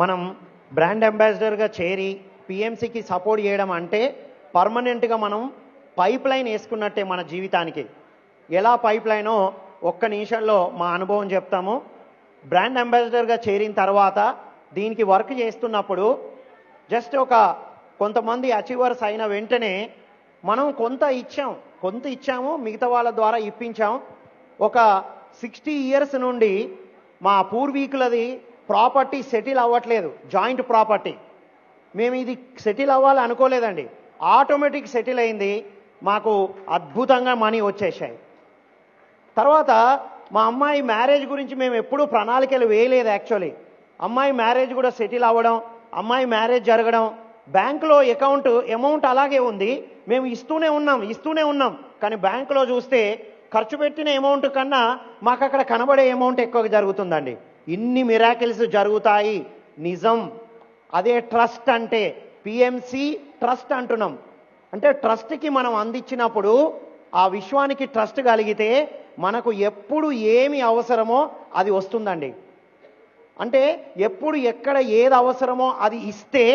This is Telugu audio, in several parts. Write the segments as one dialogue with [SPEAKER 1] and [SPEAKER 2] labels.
[SPEAKER 1] మనం బ్రాండ్ అంబాసిడర్గా చేరి పిఎంసికి సపోర్ట్ చేయడం అంటే పర్మనెంట్గా మనం పైప్ లైన్ వేసుకున్నట్టే మన జీవితానికి. ఎలా పైప్ లైనో ఒక్క నిమిషంలో మా అనుభవం చెప్తాము. బ్రాండ్ అంబాసిడర్గా చేరిన తర్వాత దీనికి వర్క్ చేస్తున్నప్పుడు జస్ట్ కొంతమంది అచీవర్స్ అయిన వెంటనే మనం కొంత ఇచ్చాము, మిగతా వాళ్ళ ద్వారా ఇప్పించాం. ఒక 60 ఇయర్స్ నుండి మా పూర్వీకులది ప్రాపర్టీ సెటిల్ అవ్వట్లేదు, జాయింట్ ప్రాపర్టీ. మేము ఇది సెటిల్ అవ్వాలి అనుకోలేదండి, ఆటోమేటిక్ సెటిల్ అయింది. మాకు అద్భుతంగా మనీ వచ్చేసాయి. తర్వాత మా అమ్మాయి మ్యారేజ్ గురించి మేము ఎప్పుడూ ప్రణాళికలు వేయలేదు. యాక్చువల్లీ అమ్మాయి మ్యారేజ్ కూడా సెటిల్ అవ్వడం, అమ్మాయి మ్యారేజ్ జరగడం, బ్యాంకులో అమౌంట్ అలాగే ఉంది, మేము ఇస్తూనే ఉన్నాం. కానీ బ్యాంకులో చూస్తే ఖర్చు పెట్టిన అమౌంట్ కన్నా మాకు అక్కడ కనబడే అమౌంట్ ఎక్కువ జరుగుతుందండి. ఇన్ని మిరాకిల్స్ జరుగుతాయి, నిజం. అదే ట్రస్ట్ అంటే, పిఎంసి ట్రస్ట్ అంటున్నాం. అంటే ట్రస్ట్కి మనం అందించినప్పుడు ఆ విశ్వానికి ట్రస్ట్ కలిగితే మనకు ఎప్పుడు ఏమి అవసరమో అది వస్తుందండి. అంటే ఎప్పుడు ఎక్కడ ఏది అవసరమో అది ఇస్తే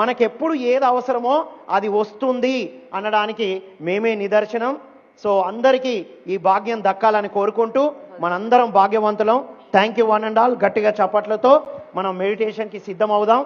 [SPEAKER 1] మనకెప్పుడు ఏది అవసరమో అది వస్తుంది అనడానికి మేమే నిదర్శనం. సో అందరికీ ఈ భాగ్యం దక్కాలని కోరుకుంటూ మనందరం భాగ్యవంతులం. Thank you one and all. గట్టిగా చప్పట్లతో మనం మెడిటేషన్కి సిద్ధమవుదాం.